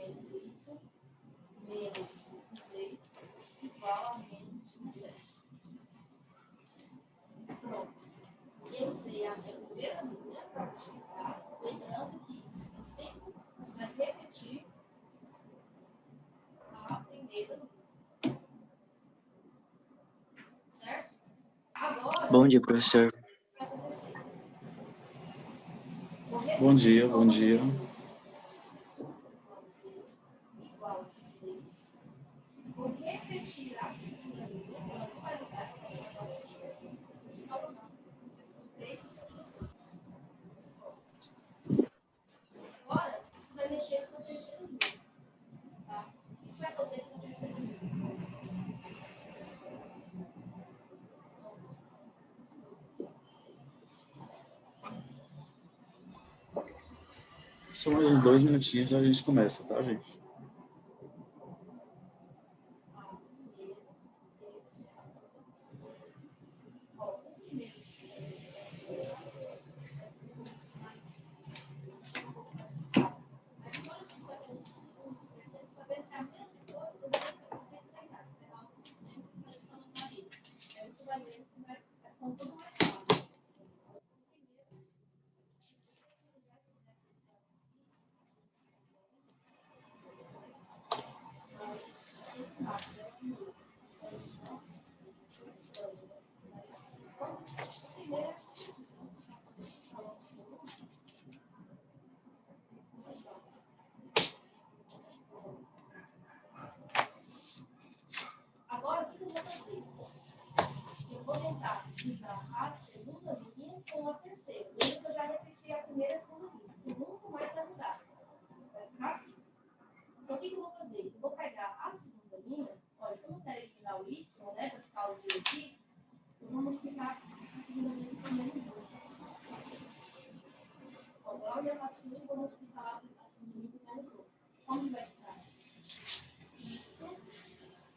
menos y menos 5z igual a menos 17. Pronto. Eu usei a minha primeira linha para multiplicar, lembrando que isso aqui sempre você vai repetir a primeira linha. Certo? Agora, Bom dia, professor. vai acontecer. Bom dia, bom dia. Igual a 6. Vou repetir a segunda linha, ela não vai mudar, porque ela vai ser assim. Esse valor não. 3 e 2. Agora, você vai mexer com a terceira linha. Tá? O que você vai fazer com a terceira linha? Só mais uns 2 minutinhos e a gente começa, tá, gente? Agora, o que eu vou fazer? Eu vou tentar usar a segunda linha com a terceira. Lembra que eu já repeti a primeira e a segunda linha. Que nunca mais vai mudar. Vai ficar assim. Então, o que eu vou fazer? Eu vou pegar a segunda linha. Olha, como eu quero eliminar o y, né, para ficar o z aqui, eu vou multiplicar a segunda linha com menos 1. Agora, eu faço e vou multiplicar a segunda linha com menos 1. Como vai ficar? Isso.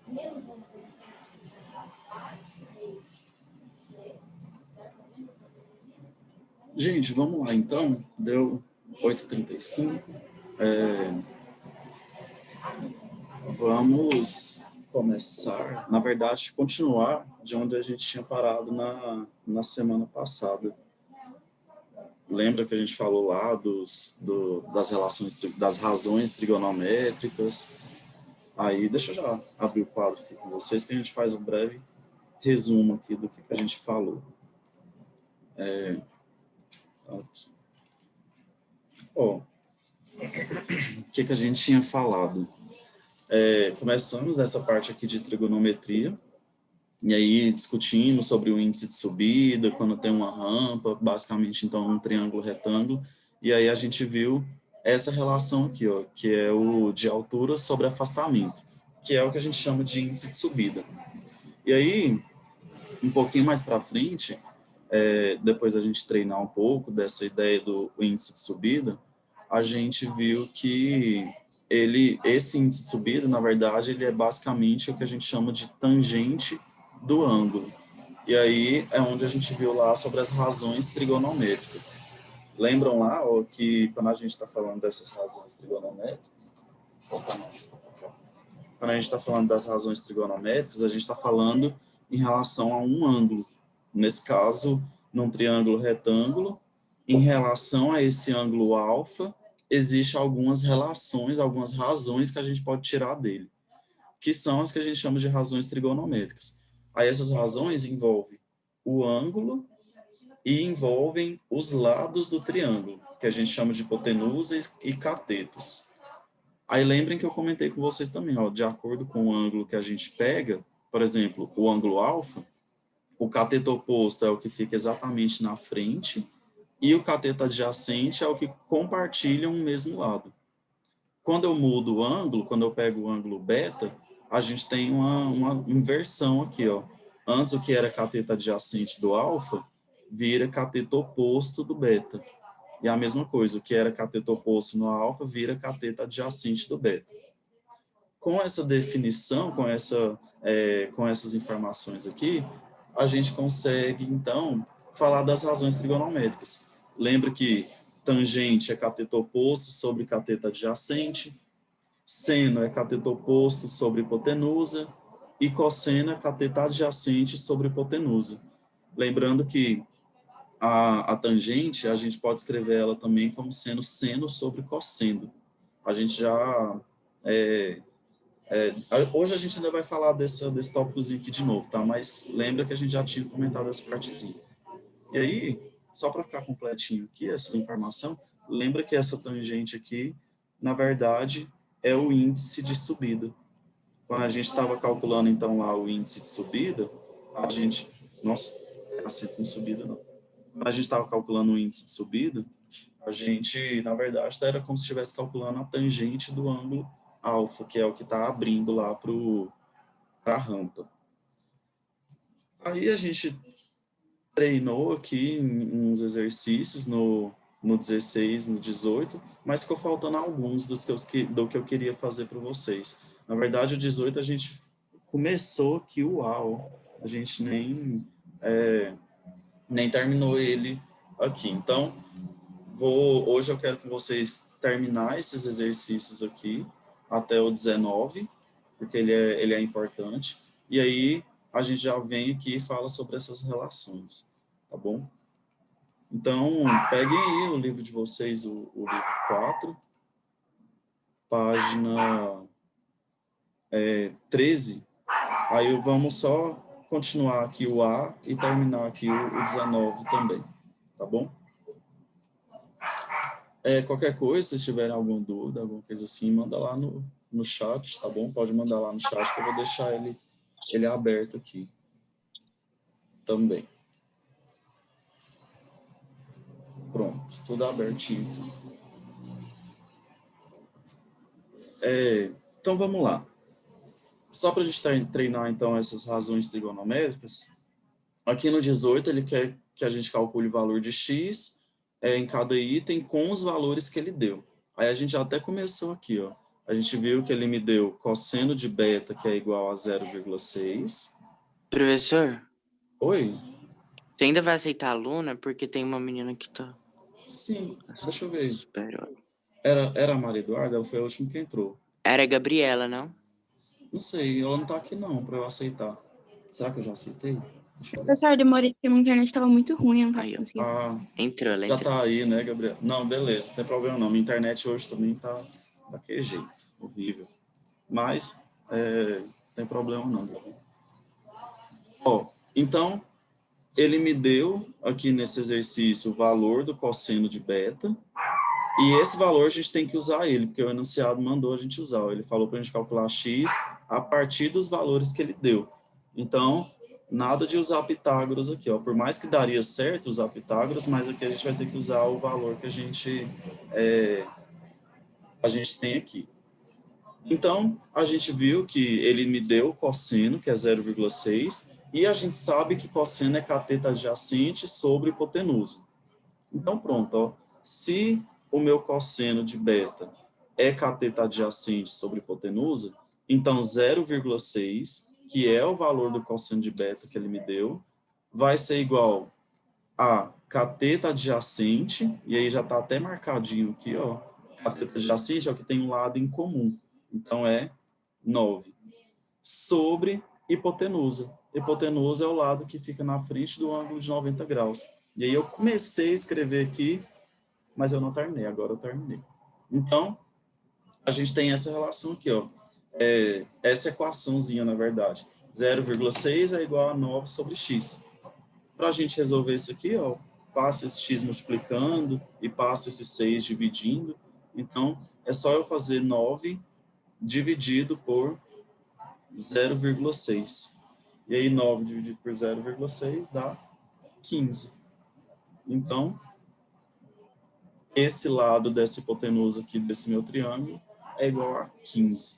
Menos 1 vezes 3 mais 3z. Gente, vamos lá, então. Deu 8h35. Vamos começar, na verdade, continuar de onde a gente tinha parado na semana passada. Lembra que a gente falou lá das relações, das razões trigonométricas? Aí, deixa eu já abrir o quadro aqui com vocês, que a gente faz um breve resumo aqui do que a gente falou. Aqui. Ó, o que a gente tinha falado? Começamos essa parte aqui de trigonometria, e aí discutimos sobre o índice de subida, quando tem uma rampa, basicamente, então, um triângulo retângulo, e aí a gente viu essa relação aqui, ó, que é o de altura sobre afastamento, que é o que a gente chama de índice de subida. E aí, um pouquinho mais para frente, depois a gente treinar um pouco dessa ideia do índice de subida, a gente viu que esse índice de subida, na verdade, ele é basicamente o que a gente chama de tangente do ângulo. E aí é onde a gente viu lá sobre as razões trigonométricas. Lembram lá que quando a gente está falando dessas razões trigonométricas, quando a gente está falando das razões trigonométricas, a gente está falando em relação a um ângulo. Nesse caso, num triângulo retângulo, em relação a esse ângulo alfa, existem algumas relações, algumas razões que a gente pode tirar dele, que são as que a gente chama de razões trigonométricas. Aí essas razões envolvem o ângulo e envolvem os lados do triângulo, que a gente chama de hipotenusa e catetos. Aí lembrem que eu comentei com vocês também, ó, de acordo com o ângulo que a gente pega, por exemplo, o ângulo alfa, o cateto oposto é o que fica exatamente na frente e o cateto adjacente é o que compartilham o mesmo lado. Quando eu mudo o ângulo, quando eu pego o ângulo beta, a gente tem uma inversão aqui, ó. Antes o que era cateto adjacente do alfa vira cateto oposto do beta. E a mesma coisa, o que era cateto oposto no alfa vira cateto adjacente do beta. Com essa definição, com essas informações aqui, a gente consegue, então, falar das razões trigonométricas. Lembra que tangente é cateto oposto sobre cateto adjacente, Seno é cateto oposto sobre hipotenusa e cosseno é cateto adjacente sobre hipotenusa. Lembrando que a tangente, a gente pode escrever ela também como sendo seno sobre cosseno. A gente já... hoje a gente ainda vai falar desse tópicozinho aqui de novo, tá? Mas lembra que a gente já tinha comentado essa partezinha. E aí, só para ficar completinho aqui, essa informação, lembra que essa tangente aqui, na verdade, é o índice de subida. Quando a gente estava calculando, então, lá o índice de subida, a gente... Nossa, era sempre com subida, não. Quando a gente estava calculando o índice de subida, a gente, na verdade, era como se estivesse calculando a tangente do ângulo alfa, que é o que está abrindo lá para a rampa. Aí a gente treinou aqui uns exercícios no 16, no 18, mas ficou faltando alguns do que eu queria fazer para vocês. Na verdade, o 18 a gente começou aqui o UAU, a gente nem terminou ele aqui. Então, hoje eu quero que vocês terminar esses exercícios aqui até o 19, porque ele é importante. E aí a gente já vem aqui e fala sobre essas relações, tá bom? Então, peguem aí o livro de vocês, o livro 4, página 13. Aí vamos só continuar aqui o A e terminar aqui o 19 também, tá bom? Qualquer coisa, se tiverem alguma dúvida, alguma coisa assim, manda lá no chat, tá bom? Pode mandar lá no chat que eu vou deixar ele aberto aqui também. Pronto, tudo abertinho aqui. Então, vamos lá. Só para a gente treinar, então, essas razões trigonométricas, aqui no 18 ele quer que a gente calcule o valor de x em cada item com os valores que ele deu. Aí a gente já até começou aqui, ó. A gente viu que ele me deu cosseno de beta, que é igual a 0,6. Professor? Oi? Você ainda vai aceitar a aluna? Porque tem uma menina que tá... Sim, deixa eu ver. Espera. Era a Maria Eduarda? Ela foi a última que entrou. Era a Gabriela, não? Não sei, ela não tá aqui não, para eu aceitar. Será que eu já aceitei? Professor, eu demorei porque minha internet estava muito ruim, eu não tava Aí, ó. conseguindo. Entrou, ela Já entrou. tá aí, né, Gabriel? Não, beleza, não tem problema não. Minha internet hoje também tá daquele jeito, horrível. Mas, não tem problema não. Ó, então, ele me deu aqui nesse exercício o valor do cosseno de beta, e esse valor a gente tem que usar ele, porque o enunciado mandou a gente usar. Ele falou para a gente calcular x a partir dos valores que ele deu. Então, nada de usar Pitágoras aqui, ó. Por mais que daria certo usar Pitágoras, mas aqui a gente vai ter que usar o valor que a gente tem aqui. Então, a gente viu que ele me deu cosseno, que é 0,6, e a gente sabe que cosseno é cateto adjacente sobre hipotenusa. Então, pronto, ó. Se o meu cosseno de beta é cateto adjacente sobre hipotenusa, então 0,6, que é o valor do cosseno de beta que ele me deu, vai ser igual a cateto adjacente, e aí já está até marcadinho aqui, ó. Cateto adjacente é o que tem um lado em comum, então é 9, sobre hipotenusa. Hipotenusa é o lado que fica na frente do ângulo de 90 graus. E aí eu comecei a escrever aqui, mas eu não terminei, agora eu terminei. Então, a gente tem essa relação aqui, ó. Essa equaçãozinha, na verdade. 0,6 é igual a 9 sobre x. Para a gente resolver isso aqui, ó, passa esse x multiplicando e passa esse 6 dividindo. Então, é só eu fazer 9 dividido por 0,6. E aí, 9 dividido por 0,6 dá 15. Então, esse lado dessa hipotenusa aqui, desse meu triângulo, é igual a 15.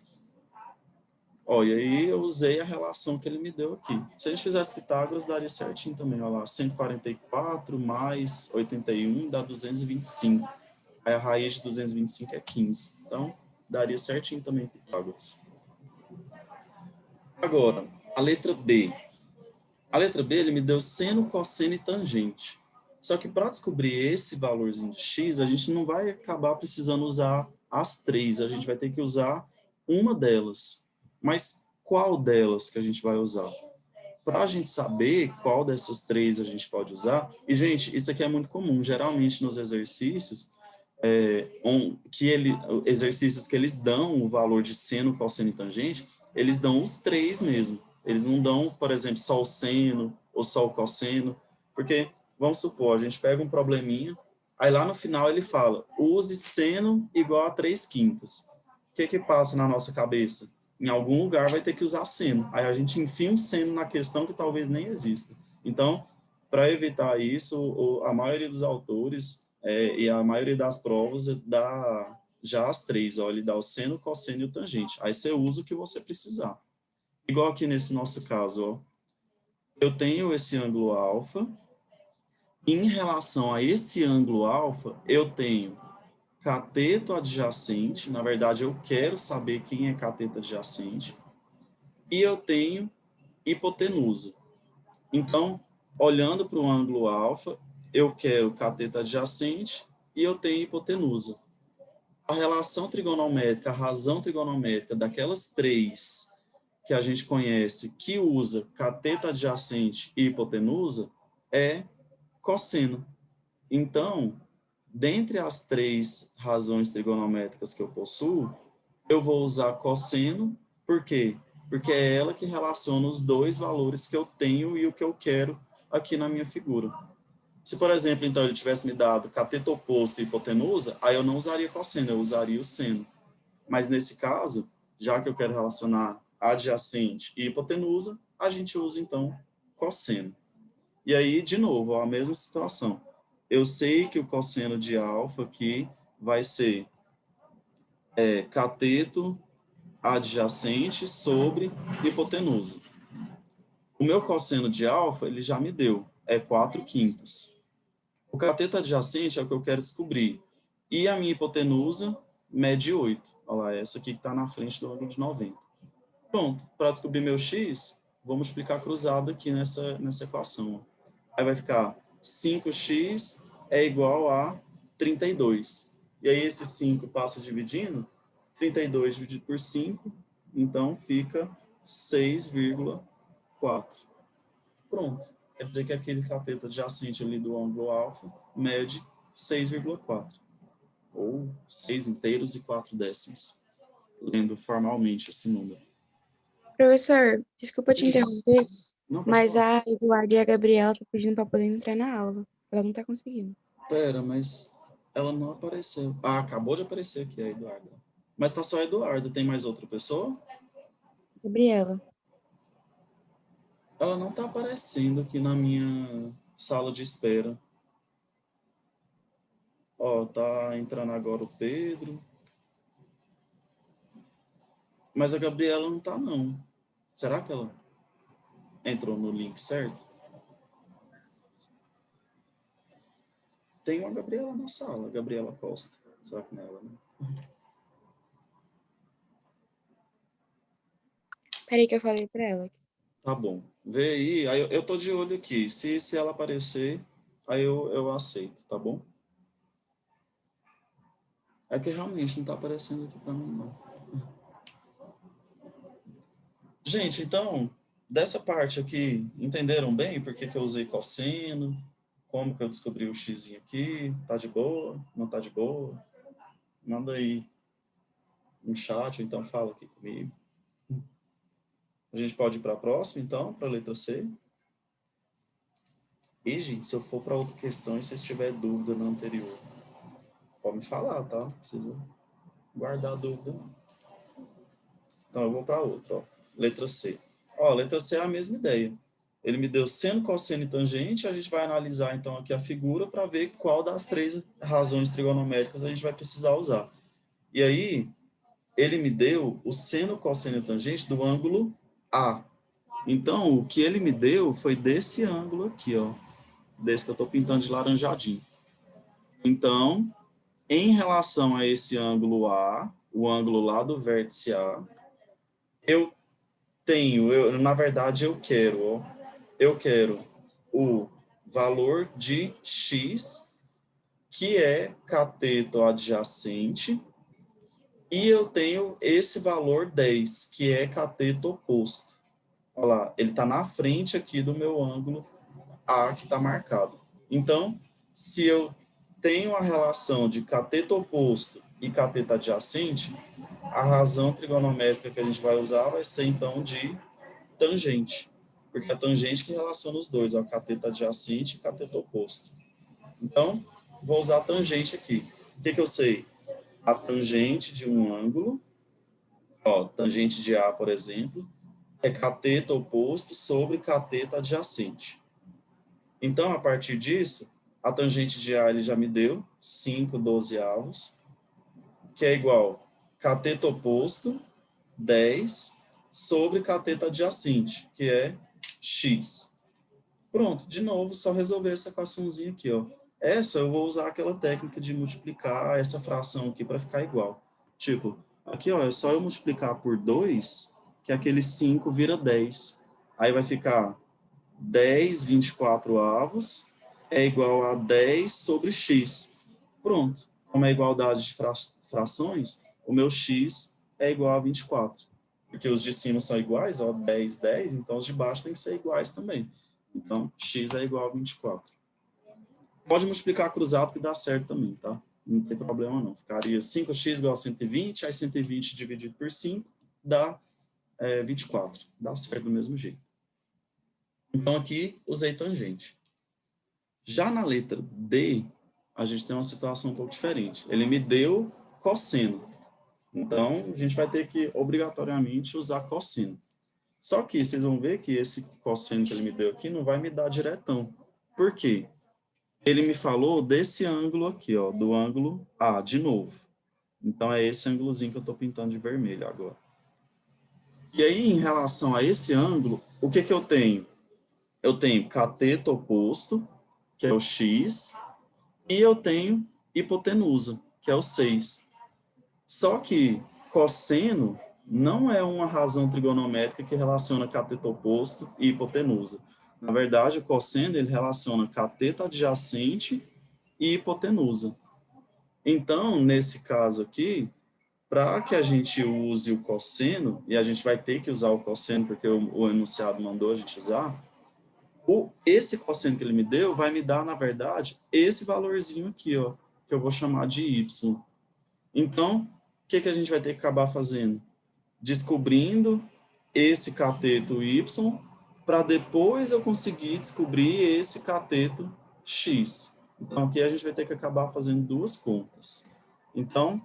Ó, e aí eu usei a relação que ele me deu aqui. Se a gente fizesse Pitágoras, daria certinho também. Olha lá, 144 mais 81 dá 225. Aí a raiz de 225 é 15. Então, daria certinho também Pitágoras. Agora, a letra B. A letra B, ele me deu seno, cosseno e tangente. Só que para descobrir esse valorzinho de x, a gente não vai acabar precisando usar as três. A gente vai ter que usar uma delas. Mas qual delas que a gente vai usar? Para a gente saber qual dessas três a gente pode usar, e, gente, isso aqui é muito comum, geralmente nos exercícios, exercícios que eles dão o valor de seno, cosseno e tangente, eles dão os três mesmo. Eles não dão, por exemplo, só o seno ou só o cosseno, porque, vamos supor, a gente pega um probleminha, aí lá no final ele fala, use seno igual a 3/5. O que passa na nossa cabeça? Em algum lugar vai ter que usar seno. Aí a gente enfia um seno na questão que talvez nem exista. Então, para evitar isso, a maioria dos autores e a maioria das provas dá já as três. Ó, ele dá o seno, o cosseno e o tangente. Aí você usa o que você precisar. Igual aqui nesse nosso caso, ó, eu tenho esse ângulo alfa. Em relação a esse ângulo alfa, eu tenho cateto adjacente, na verdade eu quero saber quem é cateto adjacente, e eu tenho hipotenusa. Então, olhando para o ângulo alfa, eu quero cateto adjacente e eu tenho hipotenusa. A relação trigonométrica, a razão trigonométrica daquelas três que a gente conhece, que usa cateto adjacente e hipotenusa, é cosseno. Então, dentre as três razões trigonométricas que eu possuo, eu vou usar cosseno, por quê? Porque é ela que relaciona os dois valores que eu tenho e o que eu quero aqui na minha figura. Se, por exemplo, então, ele tivesse me dado cateto oposto e hipotenusa, aí eu não usaria cosseno, eu usaria o seno. Mas nesse caso, já que eu quero relacionar adjacente e hipotenusa, a gente usa, então, cosseno. E aí, de novo, a mesma situação. Eu sei que o cosseno de alfa aqui vai ser cateto adjacente sobre hipotenusa. O meu cosseno de alfa, ele já me deu, é 4/5. O cateto adjacente é o que eu quero descobrir. E a minha hipotenusa mede 8. Olha lá, essa aqui que está na frente do ângulo de 90. Pronto, para descobrir meu x, vou multiplicar cruzado aqui nessa equação. Aí vai ficar 5x é igual a 32. E aí esse 5 passa dividindo, 32 dividido por 5, então fica 6,4. Pronto. Quer dizer que aquele cateto adjacente ali do ângulo alfa mede 6,4. Ou 6 inteiros e 4 décimos. Lendo formalmente esse número. Professor, desculpa te interromper, Não, pode mas falar. a Eduarda e a Gabriela estão pedindo para poder entrar na aula. Ela não está conseguindo. Pera, mas ela não apareceu. Ah, acabou de aparecer aqui a Eduarda. Mas tá só a Eduarda. Tem mais outra pessoa? Gabriela. Ela não tá aparecendo aqui na minha sala de espera. Ó, tá entrando agora o Pedro. Mas a Gabriela não tá, não. Será que ela entrou no link certo? Tem uma Gabriela na sala, Gabriela Costa. Será que não é ela, né? Peraí que eu falei para ela. Tá bom. Vê aí eu tô de olho aqui. Se ela aparecer, aí eu aceito, tá bom? É que realmente não tá aparecendo aqui para mim, não. Gente, então, dessa parte aqui, entenderam bem por que eu usei cosseno? Como que eu descobri o x aqui? Tá de boa? Não tá de boa? Manda aí no chat, ou então fala aqui comigo. A gente pode ir para a próxima, então, para a letra C. E, gente, se eu for para outra questão e vocês tiverem dúvida na anterior, pode me falar, tá? Não precisa guardar a dúvida, não. Então, eu vou para outra, ó. Letra C. Ó, a letra C é a mesma ideia. Ele me deu seno, cosseno e tangente, a gente vai analisar, então, aqui a figura para ver qual das três razões trigonométricas a gente vai precisar usar. E aí, ele me deu o seno, cosseno e tangente do ângulo A. Então, o que ele me deu foi desse ângulo aqui, ó. Desse que eu estou pintando de laranjadinho. Então, em relação a esse ângulo A, o ângulo lá do vértice A, na verdade, eu quero o valor de x, que é cateto adjacente, E eu tenho esse valor 10, que é cateto oposto. Olha lá, ele está na frente aqui do meu ângulo A que está marcado. Então, se eu tenho a relação de cateto oposto e cateto adjacente, a razão trigonométrica que a gente vai usar vai ser, então, de tangente. Porque é a tangente que relaciona os dois, o cateto adjacente e cateto oposto. Então, vou usar a tangente aqui. O que eu sei? A tangente de um ângulo, ó, tangente de A, por exemplo, é cateto oposto sobre cateto adjacente. Então, a partir disso, a tangente de A ele já me deu 5/12, que é igual cateto oposto, 10, sobre cateto adjacente, que é x. Pronto, de novo, só resolver essa equaçãozinha aqui, ó. Essa eu vou usar aquela técnica de multiplicar essa fração aqui para ficar igual. Tipo, aqui, ó, é só eu multiplicar por 2, que aquele 5 vira 10. Aí vai ficar 10/24 é igual a 10 sobre x. Pronto. Como é igualdade de frações, o meu x é igual a 24. Porque os de cima são iguais, ó, 10, 10, então os de baixo têm que ser iguais também. Então, x é igual a 24. Pode multiplicar cruzado que dá certo também, tá? Não tem problema não. Ficaria 5x igual a 120, aí 120 dividido por 5 dá 24. Dá certo do mesmo jeito. Então, aqui, usei tangente. Já na letra D, a gente tem uma situação um pouco diferente. Ele me deu cosseno. Então, a gente vai ter que, obrigatoriamente, usar cosseno. Só que vocês vão ver que esse cosseno que ele me deu aqui não vai me dar diretão. Por quê? Ele me falou desse ângulo aqui, ó, do ângulo A, de novo. Então, é esse ângulozinho que eu estou pintando de vermelho agora. E aí, em relação a esse ângulo, o que eu tenho? Eu tenho cateto oposto, que é o x, e eu tenho hipotenusa, que é o 6. Só que cosseno não é uma razão trigonométrica que relaciona cateto oposto e hipotenusa. Na verdade, o cosseno ele relaciona cateto adjacente e hipotenusa. Então, nesse caso aqui, para que a gente use o cosseno, e a gente vai ter que usar o cosseno porque o enunciado mandou a gente usar, esse cosseno que ele me deu vai me dar, na verdade, esse valorzinho aqui, ó, que eu vou chamar de y. Então, o que a gente vai ter que acabar fazendo? Descobrindo esse cateto y, para depois eu conseguir descobrir esse cateto x. Então, aqui a gente vai ter que acabar fazendo duas contas. Então,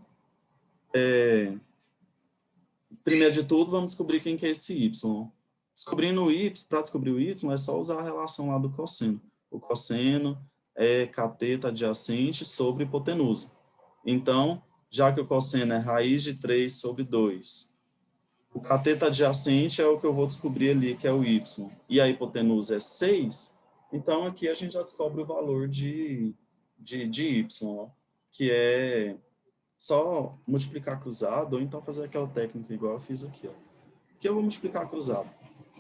primeiro de tudo, vamos descobrir quem que é esse y. Descobrindo o y, para descobrir o y, é só usar a relação lá do cosseno. O cosseno é cateto adjacente sobre hipotenusa. Então, já que o cosseno é raiz de 3 sobre 2, o cateto adjacente é o que eu vou descobrir ali, que é o y, e a hipotenusa é 6, então aqui a gente já descobre o valor de y, ó, que é só multiplicar cruzado, ou então fazer aquela técnica igual eu fiz aqui, ó. Que eu vou multiplicar cruzado.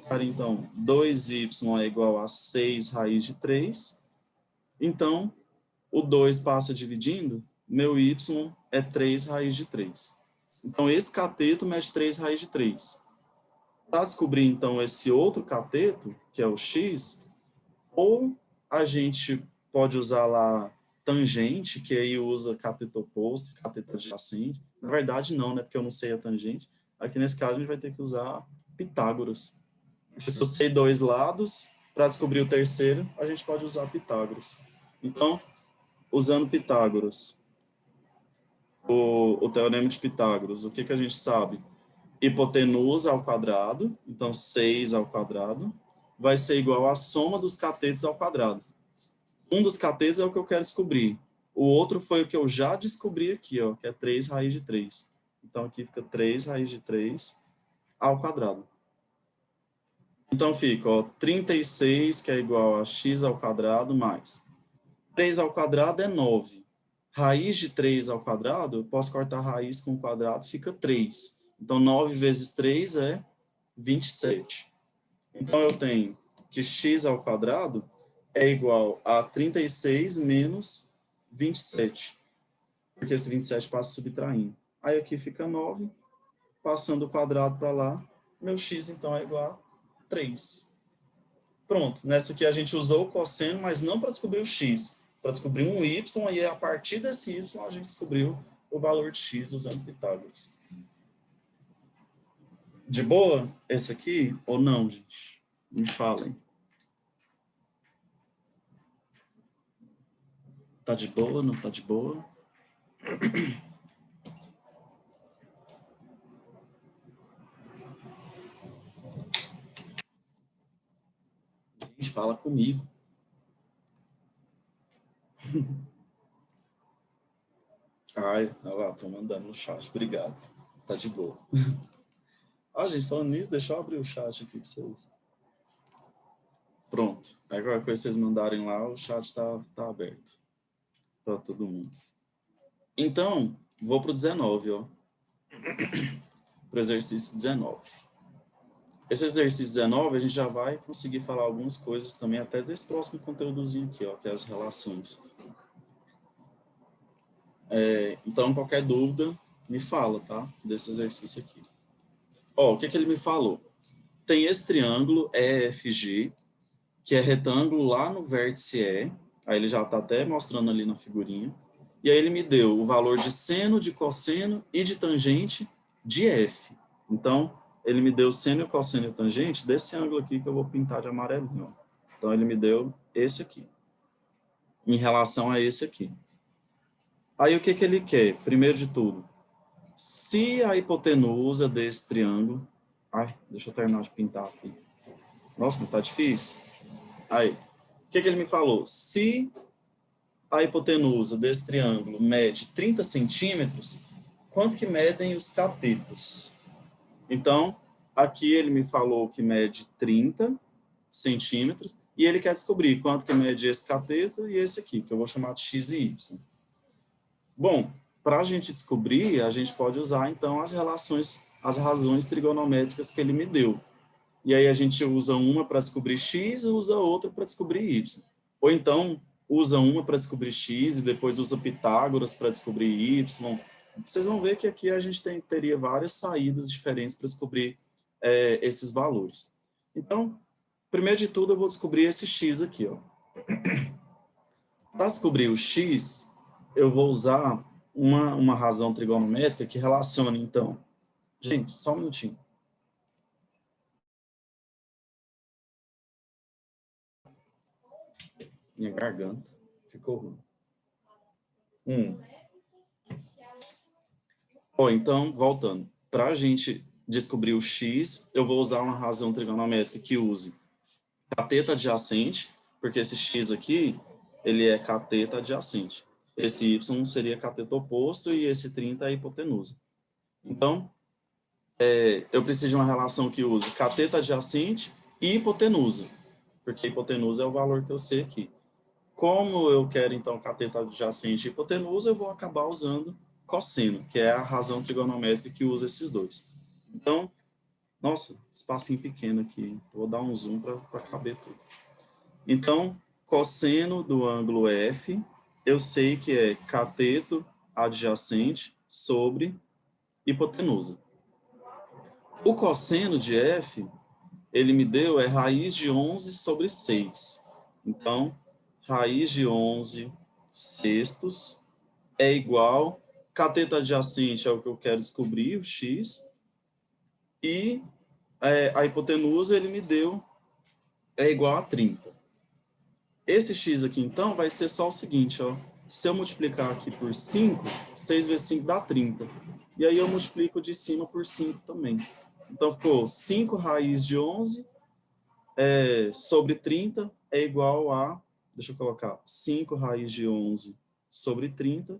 Para então, 2y é igual a 6 raiz de 3. Então, o 2 passa dividindo, meu y é 3 raiz de 3. Então, esse cateto mede 3 raiz de 3. Para descobrir, então, esse outro cateto, que é o x, ou a gente pode usar lá tangente, que aí usa cateto oposto, cateto adjacente. Na verdade, não, né? Porque eu não sei a tangente. Aqui, nesse caso, a gente vai ter que usar Pitágoras. Se eu sei dois lados, para descobrir o terceiro, a gente pode usar Pitágoras. Então, usando Pitágoras, o teorema de Pitágoras, o que a gente sabe? Hipotenusa ao quadrado, então 6 ao quadrado, vai ser igual à soma dos catetos ao quadrado. Um dos catetos é o que eu quero descobrir. O outro foi o que eu já descobri aqui, ó, que é 3 raiz de 3. Então, aqui fica 3 raiz de 3 ao quadrado. Então, fica, ó, 36, que é igual a x ao quadrado, mais 3 ao quadrado é 9. Raiz de 3 ao quadrado, eu posso cortar a raiz com o quadrado, fica 3. Então, 9 vezes 3 é 27. Então, eu tenho que x ao quadrado é igual a 36 menos 27. Porque esse 27 passa subtraindo. Aí aqui fica 9. Passando o quadrado para lá, meu x, então, é igual a 3. Pronto, nessa aqui a gente usou o cosseno, mas não para descobrir o x, para descobrir um y, e a partir desse y a gente descobriu o valor de x usando Pitágoras. De boa esse aqui ou não, gente? Me falem. Tá de boa, não tá de boa? Gente, fala comigo. Ai, olha lá, tô mandando no chat, obrigado. Tá de boa. Ah, gente, falando nisso, deixa eu abrir o chat aqui para vocês. Pronto. Aí qualquer coisa que vocês mandarem lá, o chat tá aberto para todo mundo. Então, vou para o 19, ó. Para o exercício 19. Esse exercício 19, a gente já vai conseguir falar algumas coisas também, até desse próximo conteúdozinho aqui, ó, que é as relações. Então, qualquer dúvida, me fala, tá? Desse exercício aqui. Ó, o que ele me falou? Tem esse triângulo EFG, que é retângulo lá no vértice E, aí ele já está até mostrando ali na figurinha, e aí ele me deu o valor de seno, de cosseno e de tangente de F. Então, ele me deu seno, cosseno e tangente desse ângulo aqui que eu vou pintar de amarelinho. Então, ele me deu esse aqui, em relação a esse aqui. Aí, o que ele quer? Primeiro de tudo, se a hipotenusa desse triângulo... Ai, deixa eu terminar de pintar aqui. Nossa, mas tá difícil. Aí, o que ele me falou? Se a hipotenusa desse triângulo mede 30 centímetros, quanto que medem os catetos? Então, aqui ele me falou que mede 30 centímetros, e ele quer descobrir quanto que mede esse cateto e esse aqui, que eu vou chamar de x e y. Bom, para a gente descobrir, a gente pode usar, então, as razões trigonométricas que ele me deu. E aí a gente usa uma para descobrir x e usa outra para descobrir y. Ou então, usa uma para descobrir x e depois usa Pitágoras para descobrir y. Vocês vão ver que aqui a gente teria várias saídas diferentes para descobrir esses valores. Então, primeiro de tudo, eu vou descobrir esse x aqui, ó. Para descobrir o x, eu vou usar uma razão trigonométrica que relacione, então... Gente, só um minutinho. Minha garganta ficou ruim. Então, voltando. Para a gente descobrir o x, eu vou usar uma razão trigonométrica que use cateto adjacente, porque esse x aqui, ele é cateto adjacente. Esse y seria cateto oposto e esse 30 é a hipotenusa. Então, eu preciso de uma relação que use cateto adjacente e hipotenusa, porque hipotenusa é o valor que eu sei aqui. Como eu quero, então, cateto adjacente e hipotenusa, eu vou acabar usando cosseno, que é a razão trigonométrica que usa esses dois. Então, nossa, espacinho pequeno aqui. Vou dar um zoom para caber tudo. Então, cosseno do ângulo F, eu sei que é cateto adjacente sobre hipotenusa. O cosseno de F, ele me deu raiz de 11 sobre 6. Então, raiz de 11 sextos é igual, cateto adjacente é o que eu quero descobrir, o x, e a hipotenusa ele me deu igual a 30. Esse x aqui, então, vai ser só o seguinte, ó, se eu multiplicar aqui por 5, 6 vezes 5 dá 30. E aí eu multiplico de cima por 5 também. Então, ficou 5 raiz de 11 sobre 30 é igual a... Deixa eu colocar 5 raiz de 11 sobre 30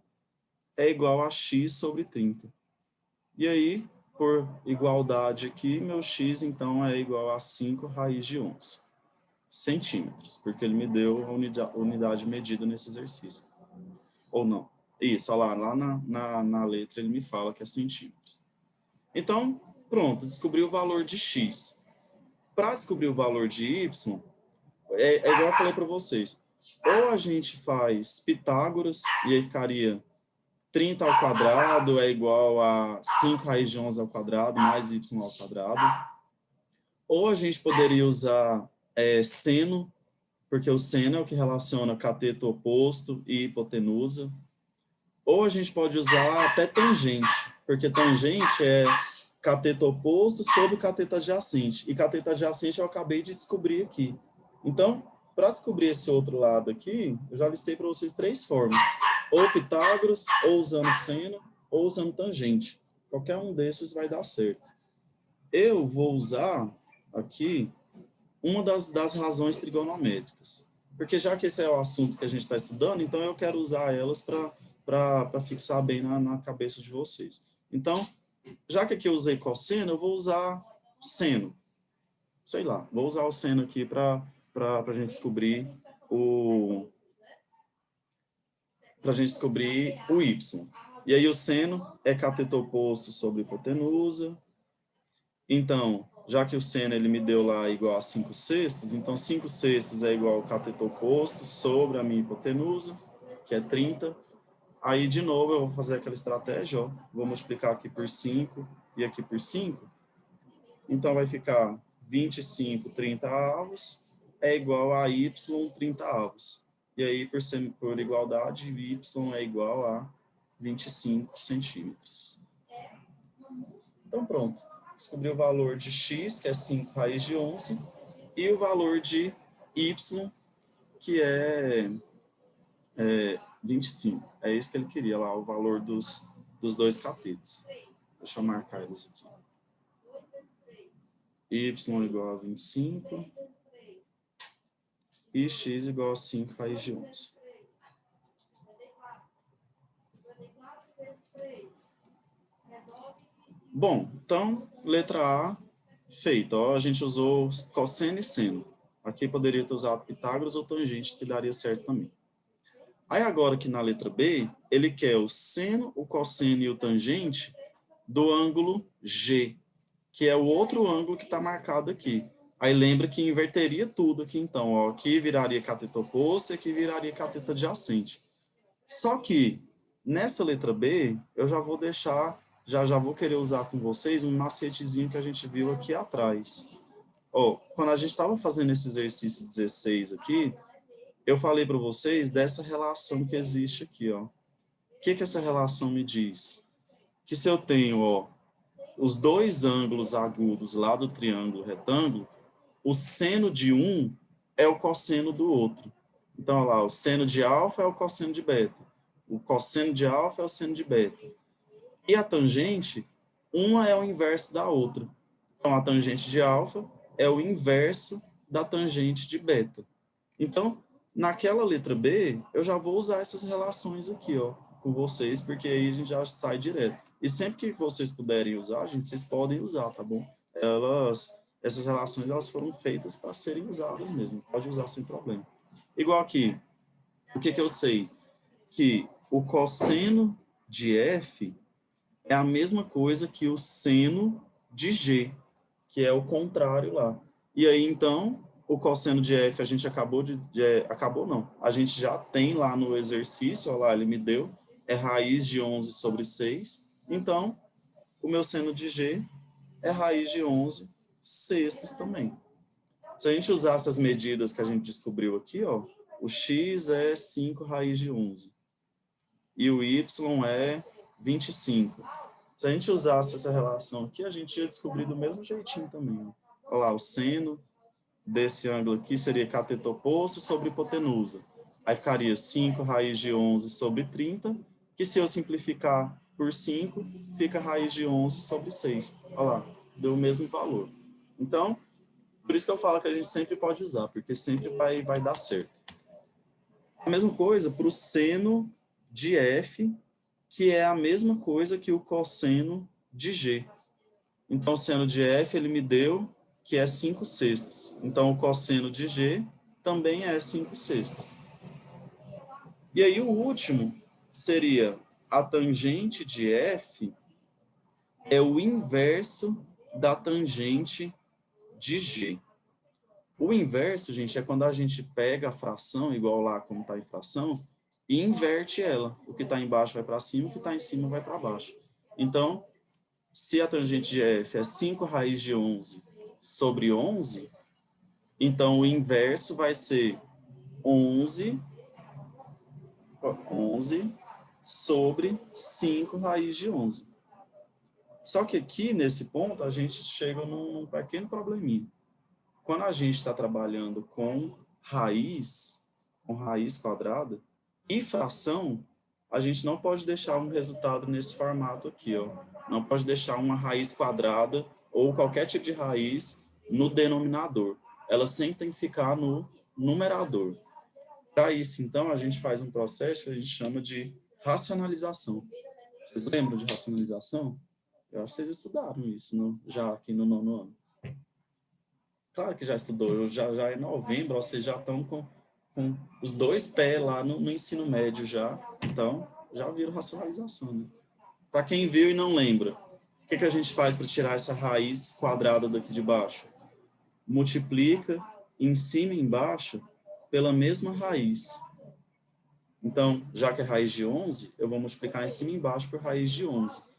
é igual a x sobre 30. E aí, por igualdade aqui, meu x, então, é igual a 5 raiz de 11 centímetros, porque ele me deu a unidade medida nesse exercício. Ou não. Isso, olha lá na letra ele me fala que é centímetros. Então, pronto, descobri o valor de x. Para descobrir o valor de y, igual eu falei para vocês, ou a gente faz Pitágoras, e aí ficaria 30 ao quadrado é igual a 5 raiz de 11 ao quadrado mais y ao quadrado. Ou a gente poderia usar seno, porque o seno é o que relaciona cateto oposto e hipotenusa. Ou a gente pode usar até tangente, porque tangente é cateto oposto sobre cateto adjacente. E cateto adjacente eu acabei de descobrir aqui. Então, para descobrir esse outro lado aqui, eu já listei para vocês 3 formas. Ou Pitágoras, ou usando seno, ou usando tangente. Qualquer um desses vai dar certo. Eu vou usar aqui uma das razões trigonométricas. Porque já que esse é o assunto que a gente está estudando, então eu quero usar elas para fixar bem na cabeça de vocês. Então, já que aqui eu usei cosseno, eu vou usar seno. Sei lá, vou usar o seno aqui para a gente descobrir o y. E aí o seno é cateto oposto sobre hipotenusa. Então, já que o seno ele me deu lá igual a 5/6, então 5/6 é igual ao cateto oposto sobre a minha hipotenusa, que é 30. Aí, de novo, eu vou fazer aquela estratégia, ó. Vou multiplicar aqui por 5 e aqui por 5. Então, vai ficar 25 30avos é igual a y 30avos. E aí, por igualdade, y é igual a 25 centímetros. Então, pronto. Descobri o valor de x, que é 5 raiz de 11, e o valor de y, que é 25. É isso que ele queria lá, o valor dos 2 catetos. Deixa eu marcar eles aqui. Y igual a 25 e x igual a 5 raiz de 11. Bom, então, letra A, feita. Ó, a gente usou cosseno e seno. Aqui poderia ter usado Pitágoras ou tangente, que daria certo também. Aí agora aqui na letra B, ele quer o seno, o cosseno e o tangente do ângulo G, que é o outro ângulo que está marcado aqui. Aí lembra que inverteria tudo aqui então. Ó, aqui viraria cateto oposto e aqui viraria cateto adjacente. Só que nessa letra B, eu já vou deixar, já vou querer usar com vocês um macetezinho que a gente viu aqui atrás. Ó, quando a gente estava fazendo esse exercício 16 aqui, eu falei para vocês dessa relação que existe aqui, ó. O que essa relação me diz? Que se eu tenho, ó, os 2 ângulos agudos lá do triângulo retângulo, o seno de um é o cosseno do outro. Então, olha lá, o seno de alfa é o cosseno de beta. O cosseno de alfa é o seno de beta. E a tangente, uma é o inverso da outra. Então, a tangente de alfa é o inverso da tangente de beta. Então, naquela letra B, eu já vou usar essas relações aqui, ó, com vocês, porque aí a gente já sai direto. E sempre que vocês puderem usar, gente, vocês podem usar, tá bom? Essas relações, elas foram feitas para serem usadas mesmo. Pode usar sem problema. Igual aqui, o que eu sei? Que o cosseno de F é a mesma coisa que o seno de G, que é o contrário lá. E aí, então, o cosseno de F a gente acabou não. A gente já tem lá no exercício, olha lá, ele me deu, é raiz de 11 sobre 6. Então, o meu seno de G é raiz de 11 sextos também. Se a gente usar essas medidas que a gente descobriu aqui, ó, o x é 5 raiz de 11 e o y é 25. Se a gente usasse essa relação aqui, a gente ia descobrir do mesmo jeitinho também. Ó. Olha lá, o seno desse ângulo aqui seria cateto oposto sobre hipotenusa. Aí ficaria 5 raiz de 11 sobre 30, que se eu simplificar por 5, fica raiz de 11 sobre 6. Olha lá, deu o mesmo valor. Então, por isso que eu falo que a gente sempre pode usar, porque sempre vai dar certo. A mesma coisa para o seno de F, que é a mesma coisa que o cosseno de G. Então, o seno de F, ele me deu que é 5 sextos. Então, o cosseno de G também é 5 sextos. E aí, o último seria a tangente de F é o inverso da tangente de G. O inverso, gente, é quando a gente pega a fração, igual lá como está em fração, e inverte ela. O que está embaixo vai para cima, o que está em cima vai para baixo. Então, se a tangente de f é 5 raiz de 11 sobre 11, então o inverso vai ser 11 sobre 5 raiz de 11. Só que aqui, nesse ponto, a gente chega num pequeno probleminha. Quando a gente está trabalhando com raiz quadrada e fração, a gente não pode deixar um resultado nesse formato aqui, ó. Não pode deixar uma raiz quadrada ou qualquer tipo de raiz no denominador. Ela sempre tem que ficar no numerador. Para isso, então, a gente faz um processo que a gente chama de racionalização. Vocês lembram de racionalização? Eu acho que vocês estudaram isso já aqui no 9º ano. Claro que já estudou, já é novembro, vocês já estão com os 2 pés lá no ensino médio já, então já viram racionalização, né? Para quem viu e não lembra, o que a gente faz para tirar essa raiz quadrada daqui de baixo? Multiplica em cima e embaixo pela mesma raiz. Então, já que é raiz de 11, eu vou multiplicar em cima e embaixo por raiz de 11.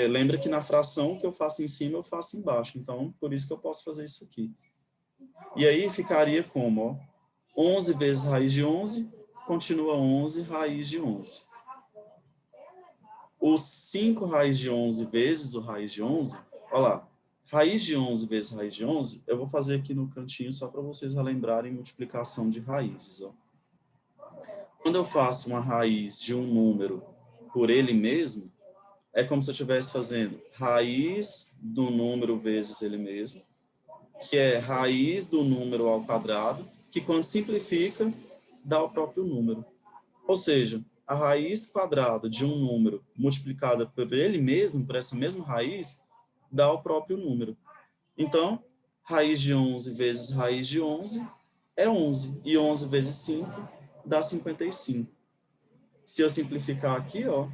Lembra que na fração, o que eu faço em cima, eu faço embaixo. Então, por isso que eu posso fazer isso aqui. E aí, ficaria como? Ó, 11 vezes raiz de 11, continua 11 raiz de 11. O 5 raiz de 11 vezes o raiz de 11, olha lá, raiz de 11 vezes raiz de 11, eu vou fazer aqui no cantinho só para vocês relembrarem multiplicação de raízes. Ó. Quando eu faço uma raiz de um número por ele mesmo, é como se eu estivesse fazendo raiz do número vezes ele mesmo, que é raiz do número ao quadrado, que quando simplifica, dá o próprio número. Ou seja, a raiz quadrada de um número multiplicada por ele mesmo, por essa mesma raiz, dá o próprio número. Então, raiz de 11 vezes raiz de 11 é 11. E 11 vezes 5 dá 55. Se eu simplificar aqui, ó,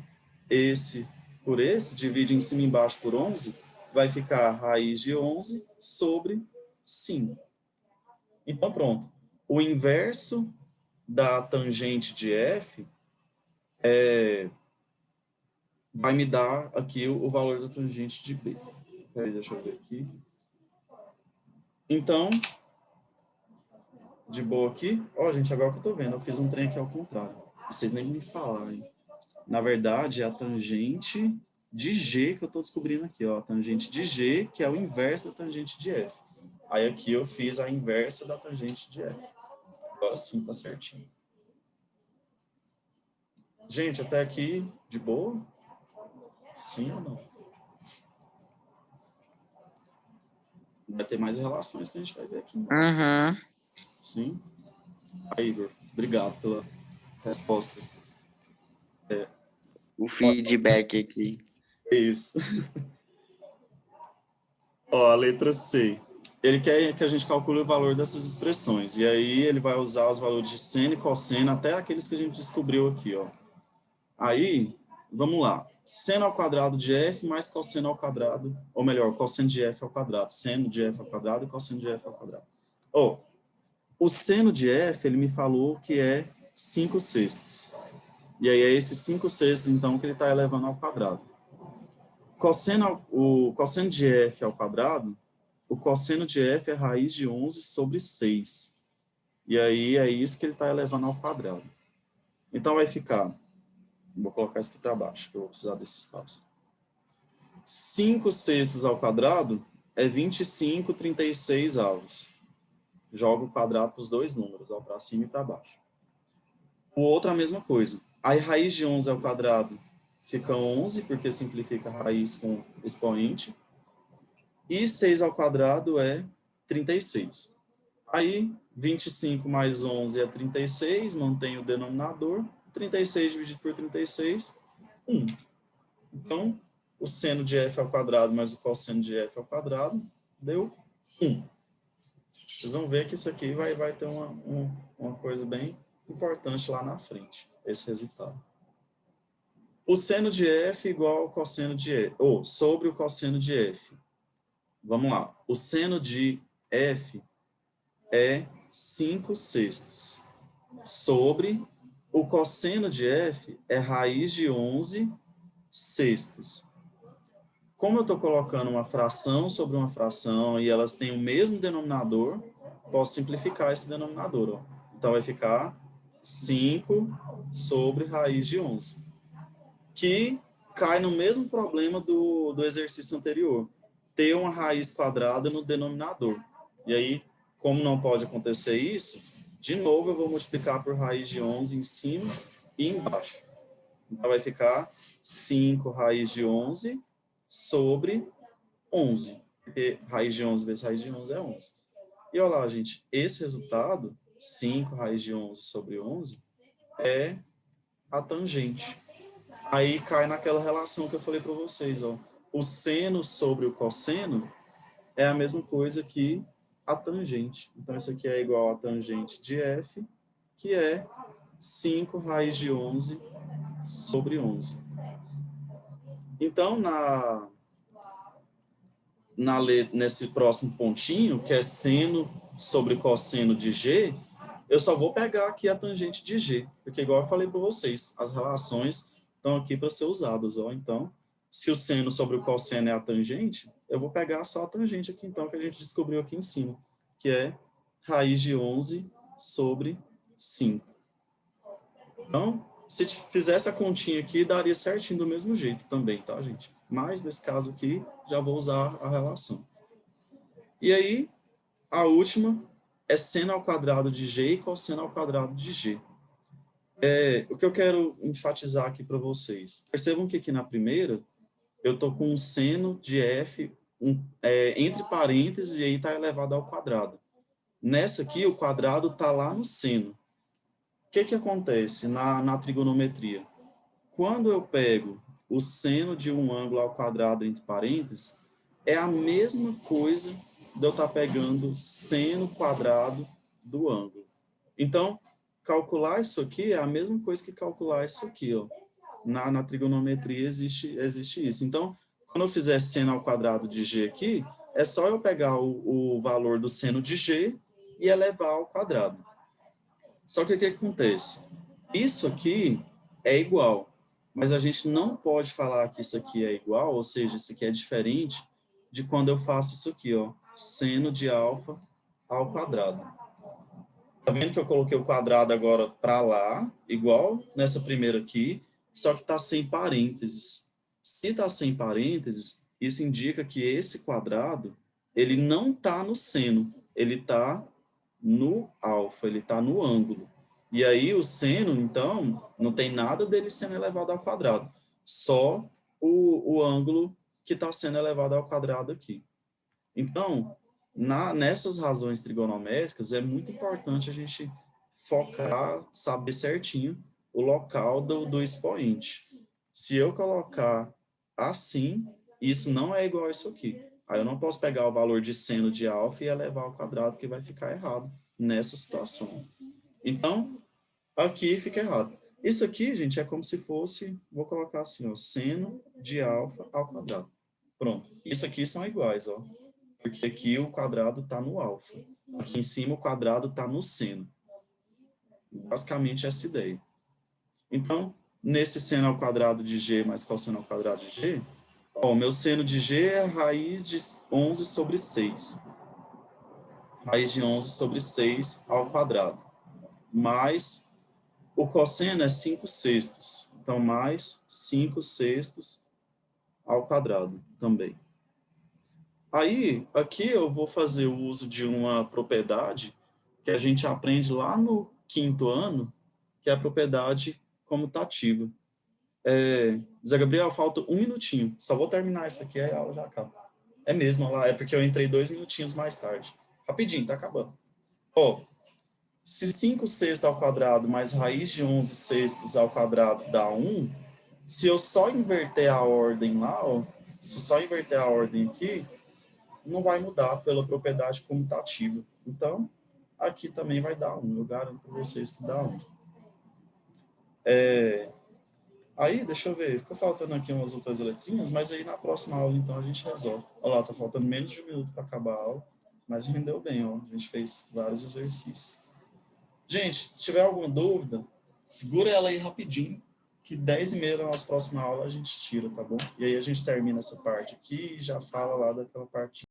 esse por esse, divide em cima e embaixo por 11, vai ficar raiz de 11 sobre 5. Então, pronto. O inverso da tangente de f vai me dar aqui o valor da tangente de b. Peraí, deixa eu ver aqui. Então, de boa aqui. Ó, gente, agora que eu tô vendo, eu fiz um trem aqui ao contrário. Vocês nem me falaram. Na verdade, é a tangente de G que eu estou descobrindo aqui, ó. A tangente de G, que é o inverso da tangente de F. Aí aqui eu fiz a inversa da tangente de F. Agora sim, tá certinho. Gente, até aqui, de boa? Sim ou não? Vai ter mais relações que a gente vai ver aqui. Uhum. Sim? Aí, Igor, obrigado pela resposta. O feedback aqui. É isso. Ó, a letra C. Ele quer que a gente calcule o valor dessas expressões. E aí ele vai usar os valores de seno e cosseno, até aqueles que a gente descobriu aqui, ó. Aí, vamos lá. Seno ao quadrado de f mais cosseno ao quadrado, ou melhor, cosseno de f ao quadrado. Seno de f ao quadrado e cosseno de f ao quadrado. Ó, o seno de f, ele me falou que é 5/6. E aí é esses 5/6, então, que ele está elevando ao quadrado. O cosseno de f ao quadrado, o cosseno de f é raiz de 11 sobre 6. E aí é isso que ele está elevando ao quadrado. Então vai ficar, vou colocar isso aqui para baixo, que eu vou precisar desse espaço. 5/6 ao quadrado é 25/36. Joga o quadrado para os dois números, para cima e para baixo. O outro é a mesma coisa. Aí raiz de 11 ao quadrado fica 11, porque simplifica a raiz com expoente. E 6 ao quadrado é 36. Aí, 25 mais 11 é 36, mantém o denominador. 36 dividido por 36, 1. Então, o seno de f ao quadrado mais o cosseno de f ao quadrado deu 1. Vocês vão ver que isso aqui vai ter uma coisa bem importante lá na frente, esse resultado. O seno de f igual ao cosseno de f, ou sobre o cosseno de f. Vamos lá. O seno de f é 5/6 sobre o cosseno de f é raiz de 11 sextos. Como eu estou colocando uma fração sobre uma fração e elas têm o mesmo denominador, posso simplificar esse denominador. Ó. Então, vai ficar 5 sobre raiz de 11, que cai no mesmo problema do exercício anterior, ter uma raiz quadrada no denominador. E aí, como não pode acontecer isso, de novo eu vou multiplicar por raiz de 11 em cima e embaixo. Então, vai ficar 5 raiz de 11 sobre 11. Porque raiz de 11 vezes raiz de 11 é 11. E olha lá, gente, esse resultado, 5 raiz de 11 sobre 11, é a tangente. Aí cai naquela relação que eu falei para vocês, ó. O seno sobre o cosseno é a mesma coisa que a tangente. Então, isso aqui é igual a tangente de f, que é 5 raiz de 11 sobre 11. Então, nesse próximo pontinho, que é seno sobre cosseno de g, eu só vou pegar aqui a tangente de g, porque igual eu falei para vocês, as relações estão aqui para ser usadas. Ó. Então, se o seno sobre o cosseno é a tangente, eu vou pegar só a tangente aqui, então, que a gente descobriu aqui em cima, que é raiz de 11 sobre 5. Então, se fizesse a continha aqui, daria certinho do mesmo jeito também, tá, gente? Mas, nesse caso aqui, já vou usar a relação. E aí, a última é seno ao quadrado de g e cosseno ao quadrado de g. O que eu quero enfatizar aqui para vocês. Percebam que aqui na primeira, eu estou com um seno de f entre parênteses e aí está elevado ao quadrado. Nessa aqui, o quadrado está lá no seno. O que acontece na trigonometria? Quando eu pego o seno de um ângulo ao quadrado entre parênteses, é a mesma coisa de eu estar pegando seno quadrado do ângulo. Então, calcular isso aqui é a mesma coisa que calcular isso aqui. Ó. Na trigonometria existe isso. Então, quando eu fizer seno ao quadrado de g aqui, é só eu pegar o valor do seno de g e elevar ao quadrado. Só que o que acontece? Isso aqui é igual, mas a gente não pode falar que isso aqui é igual, ou seja, isso aqui é diferente de quando eu faço isso aqui, ó, seno de alfa ao quadrado. Tá vendo que eu coloquei o quadrado agora para lá, igual nessa primeira aqui, só que está sem parênteses. Se está sem parênteses, isso indica que esse quadrado, ele não está no seno, ele está no alfa, ele está no ângulo. E aí o seno, então, não tem nada dele sendo elevado ao quadrado, só o ângulo que está sendo elevado ao quadrado aqui. Então, nessas razões trigonométricas, é muito importante a gente focar, saber certinho o local do expoente. Se eu colocar assim, isso não é igual a isso aqui. Aí eu não posso pegar o valor de seno de alfa e elevar ao quadrado, que vai ficar errado nessa situação. Então, aqui fica errado. Isso aqui, gente, é como se fosse, vou colocar assim, ó, seno de alfa ao quadrado. Pronto. Isso aqui são iguais, ó. Porque aqui o quadrado está no alfa. Aqui em cima o quadrado está no seno. Basicamente essa ideia. Então, nesse seno ao quadrado de g mais cosseno ao quadrado de g, ó, o meu seno de g é a raiz de 11 sobre 6. Raiz de 11 sobre 6 ao quadrado. Mais o cosseno é 5 sextos. Então, mais 5 sextos ao quadrado também. Aí, aqui eu vou fazer o uso de uma propriedade que a gente aprende lá no 5º ano, que é a propriedade comutativa. Zé Gabriel, falta 1 minutinho. Só vou terminar isso aqui, aí a aula já acaba. É mesmo, lá, é porque eu entrei 2 minutinhos mais tarde. Rapidinho, tá acabando. Ó, se 5 sextos ao quadrado mais raiz de 11 sextos ao quadrado dá 1, se eu só inverter a ordem lá, ó, se eu só inverter a ordem aqui, não vai mudar pela propriedade comutativa. Então, aqui também vai dar 1. Eu garanto para vocês que dá 1. Aí, deixa eu ver. Ficou faltando aqui umas outras letrinhas, mas aí na próxima aula, então, a gente resolve. Olha lá, tá faltando menos de 1 minuto para acabar a aula, mas rendeu bem, ó. A gente fez vários exercícios. Gente, se tiver alguma dúvida, Segura ela aí rapidinho, que 10h30 na nossa próxima aula a gente tira, tá bom? E aí a gente termina essa parte aqui e já fala lá daquela parte.